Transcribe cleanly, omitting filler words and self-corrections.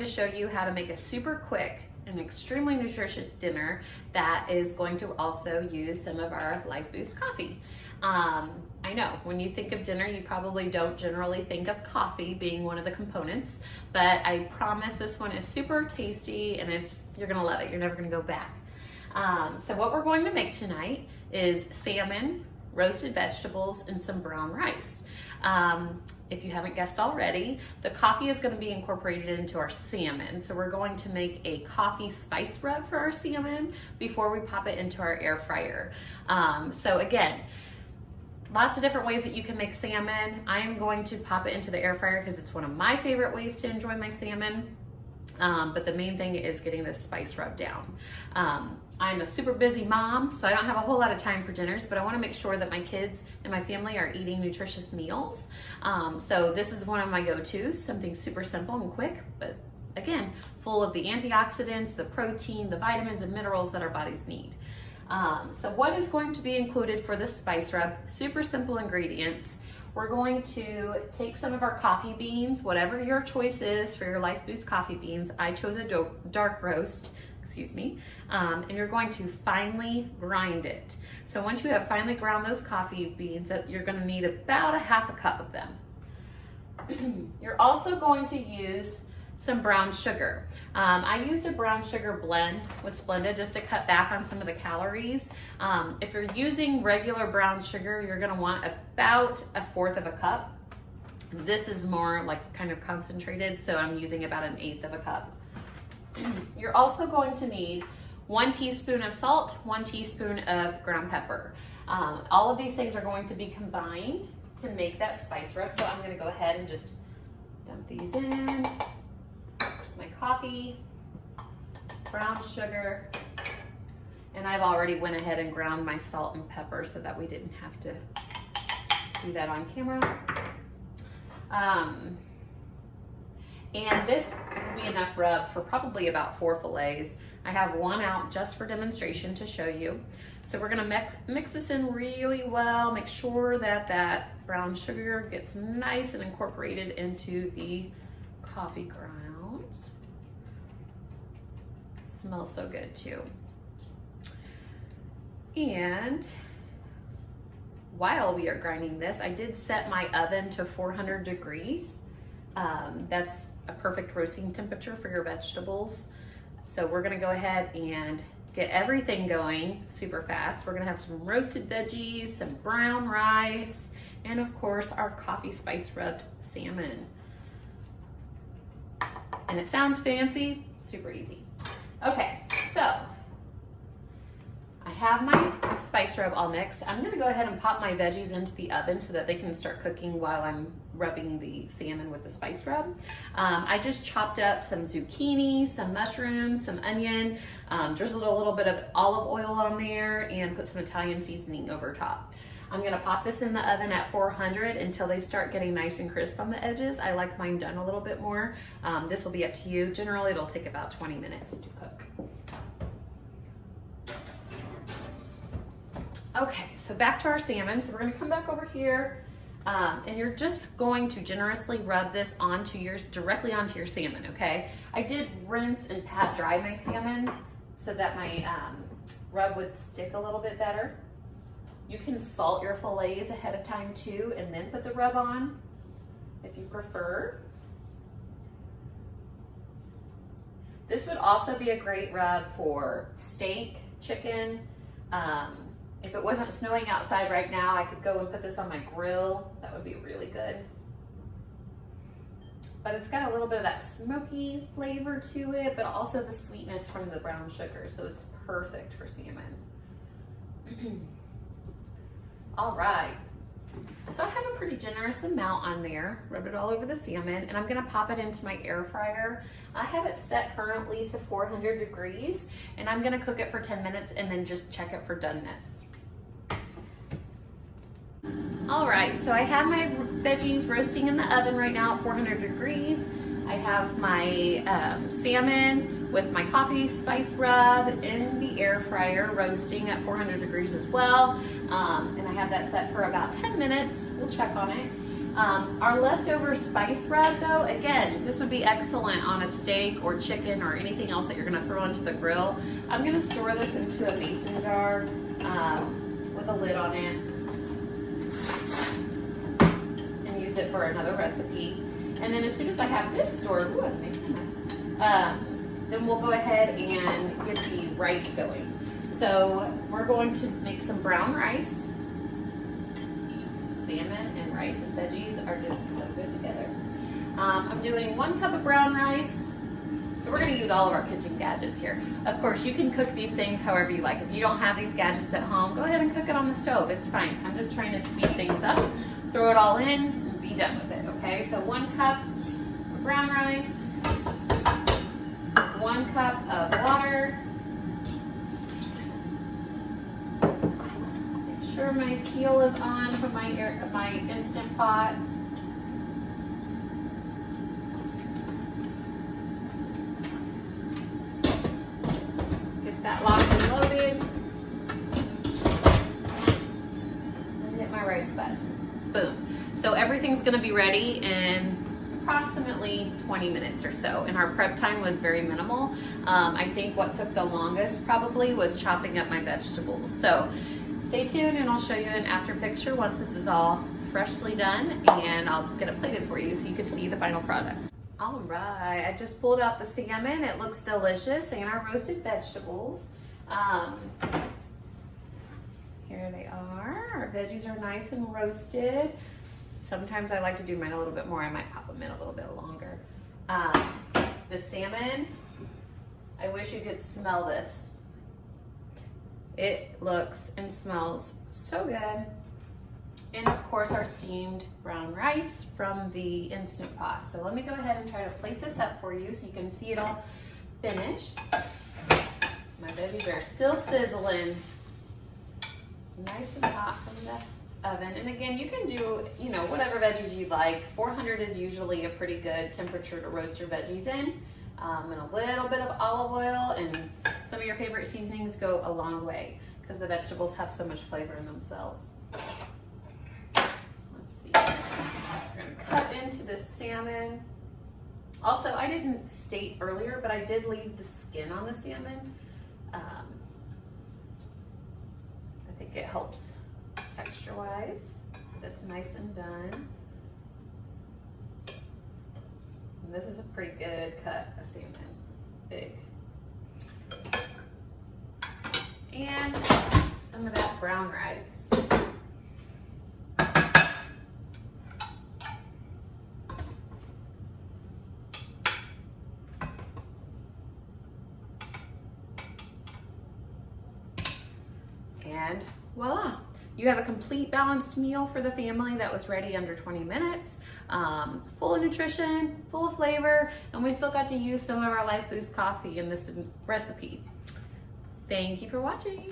show you how to make a super quick and extremely nutritious dinner that is going to also use some of our LifeBoost coffee. I know when you think of dinner, you probably don't generally think of coffee being one of the components, but I promise this one is super tasty and you're gonna love it. You're never gonna go back. So what we're going to make tonight is salmon, roasted vegetables, and some brown rice. If you haven't guessed already, the coffee is going to be incorporated into our salmon. So we're going to make a coffee spice rub for our salmon before we pop it into our air fryer. So again, lots of different ways that you can make salmon. I am going to pop it into the air fryer because it's one of my favorite ways to enjoy my salmon. But the main thing is getting this spice rub down. I'm a super busy mom, so I don't have a whole lot of time for dinners, but I want to make sure that my kids and my family are eating nutritious meals. So this is one of my go-tos, something super simple and quick, but again, full of the antioxidants, the protein, the vitamins and minerals that our bodies need. So what is going to be included for this spice rub? Super simple ingredients. We're going to take some of our coffee beans, whatever your choice is for your LifeBoost coffee beans. I chose a dark roast, and you're going to finely grind it. So once you have finely ground those coffee beans, you're going to need about a half a cup of them. You're also going to use some brown sugar. I used a brown sugar blend with Splenda just to cut back on some of the calories. If you're using regular brown sugar, you're gonna want about 1/4 of a cup. This is more like kind of concentrated, so I'm using about 1/8 of a cup. You're also going to need 1 teaspoon of salt, 1 teaspoon of ground pepper. All of these things are going to be combined to make that spice rub, so I'm gonna go ahead and just dump these in. My coffee, brown sugar, and I've already went ahead and ground my salt and pepper so that we didn't have to do that on camera. And this will be enough rub for probably about 4 fillets. I have 1 out just for demonstration to show you. So we're gonna mix this in really well, make sure that that brown sugar gets nice and incorporated into the coffee grounds. Smells so good too. And while we are grinding this, I did set my oven to 400 degrees. That's a perfect roasting temperature for your vegetables. So we're gonna go ahead and get everything going super fast. We're gonna have some roasted veggies, some brown rice, and of course our coffee spice rubbed salmon. And it sounds fancy, super easy. Okay, so I have my spice rub all mixed. I'm gonna go ahead and pop my veggies into the oven so that they can start cooking while I'm rubbing the salmon with the spice rub. I just chopped up some zucchini, some mushrooms, some onion, drizzled a little bit of olive oil on there, and put some Italian seasoning over top. I'm gonna pop this in the oven at 400 until they start getting nice and crisp on the edges. I like mine done a little bit more. This will be up to you. Generally, it'll take about 20 minutes to cook. Okay, so back to our salmon. So we're gonna come back over here, and you're just going to generously rub this directly onto your salmon, okay? I did rinse and pat dry my salmon so that my rub would stick a little bit better. You can salt your fillets ahead of time too and then put the rub on if you prefer. This would also be a great rub for steak, chicken. If it wasn't snowing outside right now, I could go and put this on my grill. That would be really good. But it's got a little bit of that smoky flavor to it, but also the sweetness from the brown sugar, so it's perfect for salmon. All right, so I have a pretty generous amount on there, rubbed it all over the salmon, and I'm gonna pop it into my air fryer. I have it set currently to 400 degrees, and I'm gonna cook it for 10 minutes and then just check it for doneness. All right, so I have my veggies roasting in the oven right now at 400 degrees. I have my salmon with my coffee spice rub in the air fryer roasting at 400 degrees as well. And I have that set for about 10 minutes. We'll check on it. Our leftover spice rub though, again, this would be excellent on a steak or chicken or anything else that you're gonna throw onto the grill. I'm gonna store this into a mason jar with a lid on it and use it for another recipe. And then as soon as I have this stored, ooh, I'm making a mess. Then we'll go ahead and get the rice going. So we're going to make some brown rice. Salmon and rice and veggies are just so good together. I'm doing 1 cup of brown rice. So we're gonna use all of our kitchen gadgets here. Of course, you can cook these things however you like. If you don't have these gadgets at home, go ahead and cook it on the stove, it's fine. I'm just trying to speed things up, throw it all in, and be done with it, okay? So 1 cup of brown rice, 1 cup of water. Make sure my seal is on from my Instant Pot. Get that locked and loaded. And hit my rice button. Boom. So everything's gonna be ready in approximately 20 minutes or so, and our prep time was very minimal. I think what took the longest probably was chopping up my vegetables. So stay tuned and I'll show you an after picture once this is all freshly done, and I'll get it plated for you so you can see the final product. All right, I just pulled out the salmon. It looks delicious, and our roasted vegetables. Here they are. Our veggies are nice and roasted. Sometimes I like to do mine a little bit more. I might pop them in a little bit longer. The salmon, I wish you could smell this. It looks and smells so good. And of course our steamed brown rice from the Instant Pot. So let me go ahead and try to plate this up for you so you can see it all finished. My veggies are still sizzling. Nice and hot from the oven. And again, you can do, you know, whatever veggies you like. 400 is usually a pretty good temperature to roast your veggies in. And a little bit of olive oil and some of your favorite seasonings go a long way because the vegetables have so much flavor in themselves. Let's see. We're gonna cut into this salmon. Also, I didn't state earlier, but I did leave the skin on the salmon. I think it helps texture-wise. That's nice and done. And this is a pretty good cut of salmon, big. And some of that brown rice. And voila, you have a complete balanced meal for the family that was ready under 20 minutes. Full of nutrition, full of flavor, and we still got to use some of our LifeBoost coffee in this recipe. Thank you for watching.